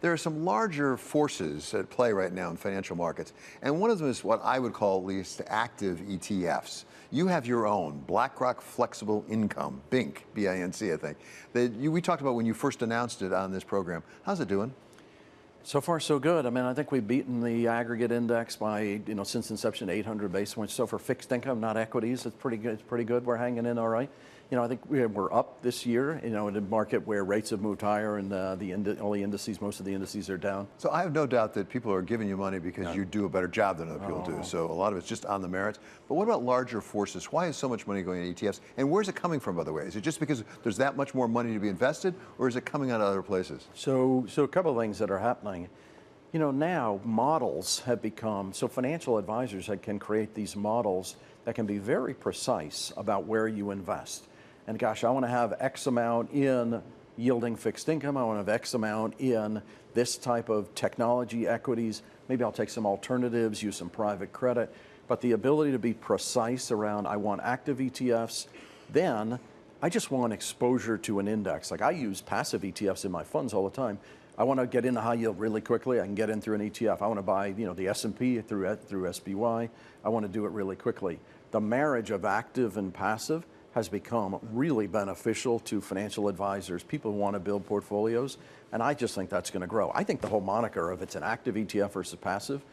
There are some larger forces at play right now in financial markets, and one of them is what I would call at least active ETFs. You have your own BlackRock Flexible Income, BINC, B-I-N-C, I think, that we talked about when you first announced it on this program. How's it doing? So far, so good. I mean, I think we've beaten the aggregate index by, since inception, 800 basis points. So for fixed income, not equities, it's pretty good. It's pretty good. We're hanging in all right. I think we're up this year, in a market where rates have moved higher and all the indices, most of the indices are down. So I have no doubt that people are giving you money because you do a better job than other people do. So a lot of it's just on the merits. But what about larger forces? Why is so much money going in ETFs? And where's it coming from, by the way? Is it just because there's that much more money to be invested, or is it coming out of other places? So a couple of things that are happening. Now models have become, so financial advisors can create these models that can be very precise about where you invest. And gosh, I want to have X amount in yielding fixed income. I want to have X amount in this type of technology equities. Maybe I'll take some alternatives, use some private credit. But the ability to be precise around, I want active ETFs, then I just want exposure to an index. Like I use passive ETFs in my funds all the time. I want to get into high yield really quickly. I can get in through an ETF. I want to buy, the S&P through SPY. I want to do it really quickly. The marriage of active and passive has become really beneficial to financial advisors, people who want to build portfolios, and I just think that's going to grow. I think the whole moniker of it's an active ETF versus passive,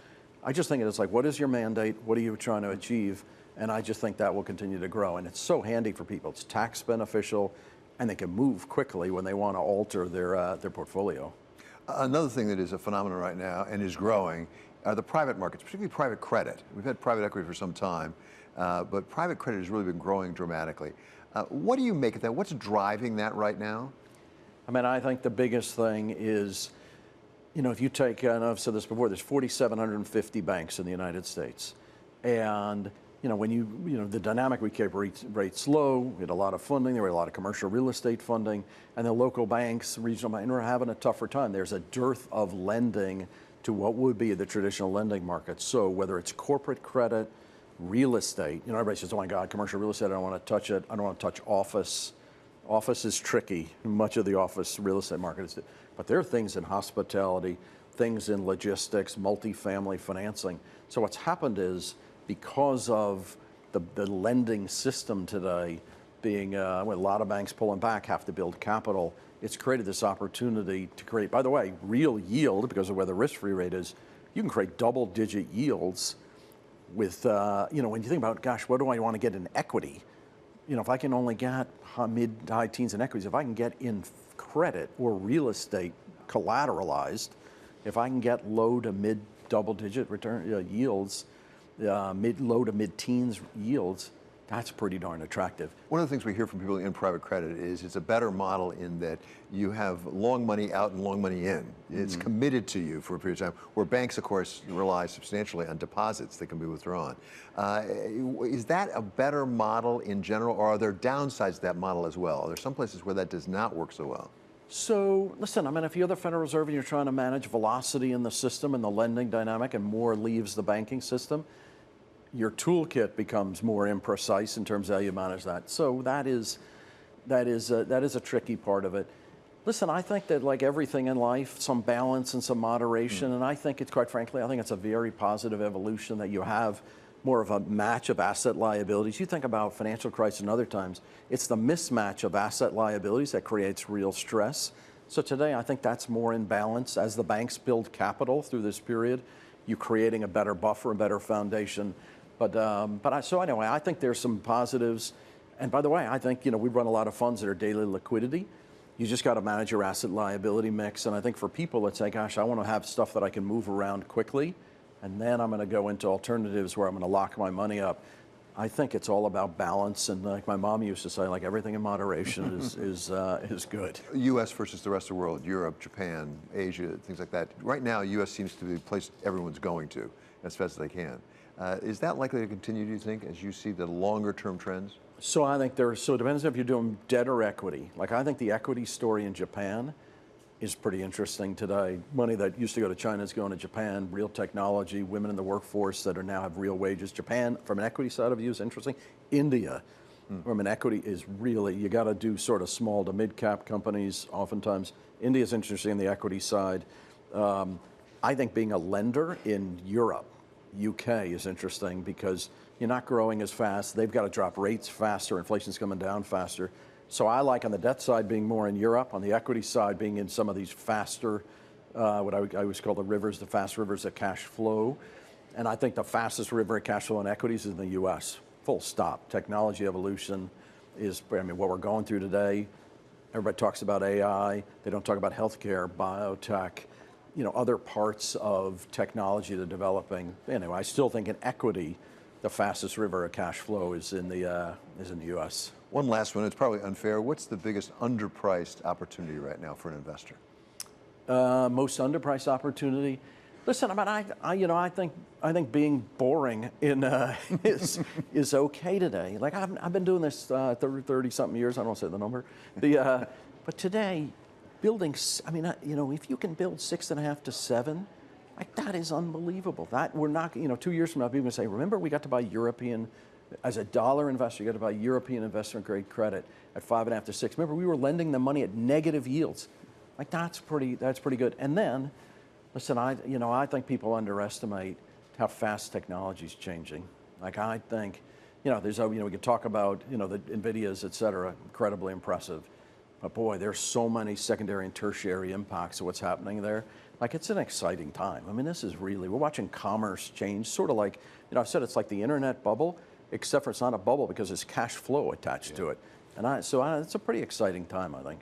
I just think it's like, what is your mandate? What are you trying to achieve? And I just think that will continue to grow, and it's so handy for people. It's tax beneficial, and they can move quickly when they want to alter their portfolio. Another thing that is a phenomenon right now and is growing are the private markets, particularly private credit. We've had private equity for some time, but private credit has really been growing dramatically. What do you make of that? What's driving that right now? I mean, I think the biggest thing is, if you take, and I've said this before, there's 4,750 banks in the United States. And, when the dynamic, we kept rates low, we had a lot of funding, there were a lot of commercial real estate funding, and the local banks, regional banks, were having a tougher time. There's a dearth of lending to what would be the traditional lending market. So whether it's corporate credit, real estate, everybody says, oh my God, commercial real estate, I don't want to touch it. I don't want to touch office. Office is tricky. Much of the office real estate market is, but there are things in hospitality, things in logistics, multifamily financing. So what's happened is, because of the lending system today being, a lot of banks pulling back, have to build capital, it's created this opportunity to create, by the way, real yield, because of where the risk-free rate is. You can create double-digit yields with, when you think about, gosh, what do I want to get in equity? If I can only get mid to high teens in equities, if I can get in credit or real estate collateralized, if I can get low to mid double-digit return yields, low to mid-teens yields, that's pretty darn attractive. One of the things we hear from people in private credit is it's a better model in that you have long money out and long money in. It's committed to you for a period of time, where banks, of course, rely substantially on deposits that can be withdrawn. Is that a better model in general, or are there downsides to that model as well? Are there some places where that does not work so well? So listen, I mean, if you're the Federal Reserve and you're trying to manage velocity in the system and the lending dynamic, and more leaves the banking system, your toolkit becomes more imprecise in terms of how you manage that. So that is a tricky part of it. Listen, I think that, like everything in life, some balance and some moderation, and I think it's, quite frankly, I think it's a very positive evolution that you have more of a match of asset liabilities. You think about financial crisis and other times, it's the mismatch of asset liabilities that creates real stress. So today, I think that's more in balance. As the banks build capital through this period, you're creating a better buffer, a better foundation. So anyway, I think there's some positives. And by the way, I think, we run a lot of funds that are daily liquidity. You just got to manage your asset liability mix. And I think for people that say, gosh, I want to have stuff that I can move around quickly, and then I'm going to go into alternatives where I'm going to lock my money up. I think it's all about balance, and like my mom used to say, like everything in moderation is good. U.S. versus the rest of the world, Europe, Japan, Asia, things like that. Right now, U.S. seems to be the place everyone's going to as fast as they can. Is that likely to continue, do you think, as you see the longer-term trends? So I think so it depends if you're doing debt or equity. Like, I think the equity story in Japan is pretty interesting today. Money that used to go to China is going to Japan, real technology, women in the workforce that are now have real wages. Japan, from an equity side of view, is interesting. India, from an equity, is really, you got to do sort of small to mid-cap companies oftentimes. India is interesting in the equity side. I think being a lender in Europe, UK is interesting because you're not growing as fast. They've got to drop rates faster. Inflation's coming down faster. So I like on the debt side being more in Europe, on the equity side being in some of these faster, what I always call the rivers, the fast rivers of cash flow. And I think the fastest river of cash flow in equities is in the US, full stop. Technology evolution is, I mean, what we're going through today. Everybody talks about AI. They don't talk about healthcare, biotech, you know, other parts of technology that are developing. Anyway, I still think in equity, the fastest river of cash flow is in the U.S. One last one. It's probably unfair. What's the biggest underpriced opportunity right now for an investor? Most underpriced opportunity. Listen, I mean, I think being boring in is okay today. Like I've been doing this 30-something years. I don't want to say the number. But today, building. I mean, you know, if you can build 6.5 to 7, like that is unbelievable. That we're not. You know, 2 years from now, people are going to say, remember, we got to buy European. As a dollar investor, you got to buy European investment grade credit at 5.5 to 6. Remember, we were lending them money at negative yields. Like that's pretty good. And then, listen, I think people underestimate how fast technology is changing. Like I think, you know, we could talk about, you know, the NVIDIAs, et cetera, incredibly impressive. But boy, there's so many secondary and tertiary impacts of what's happening there. Like it's an exciting time. I mean, this is really, we're watching commerce change, sort of like, you know, I've said it's like the internet bubble, except for it's not a bubble because there's cash flow attached to it. And so it's a pretty exciting time, I think.